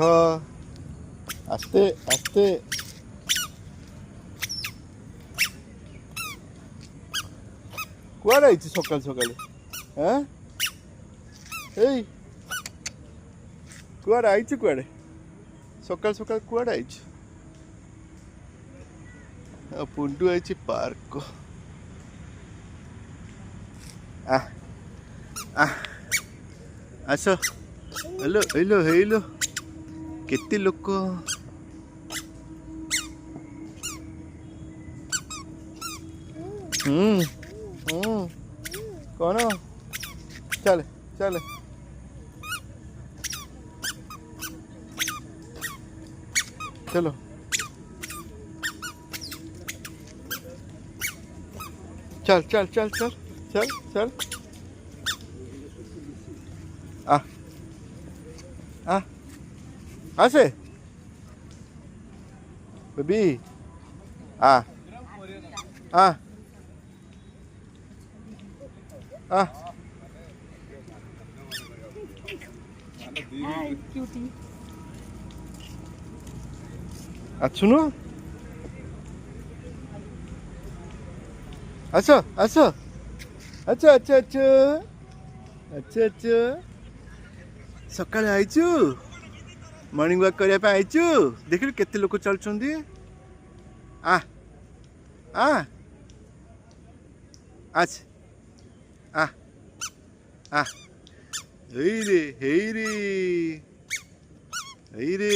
आस्ते आस्ते कुआड़े सकाल सकाल हाँ कुआड़े आई कुआड़े सकाल सकाल कुआड़े आई पुंडू आई पार्क को आस हेलो हेलो हेलो केते लोक कौन चल चल चलो चल चल चल चल चल चल आसे बेबी आ आ आ अच्छुनु अच्छा अच्छा अच्छा अच्छा अच्छा अच्छा अच्छा सकाल आईचु मॉर्निंग वॉक करने आईचु देख केते लोक चलुछंदी आ आ अच्छा आ आ हेई रे हेई रे हेई रे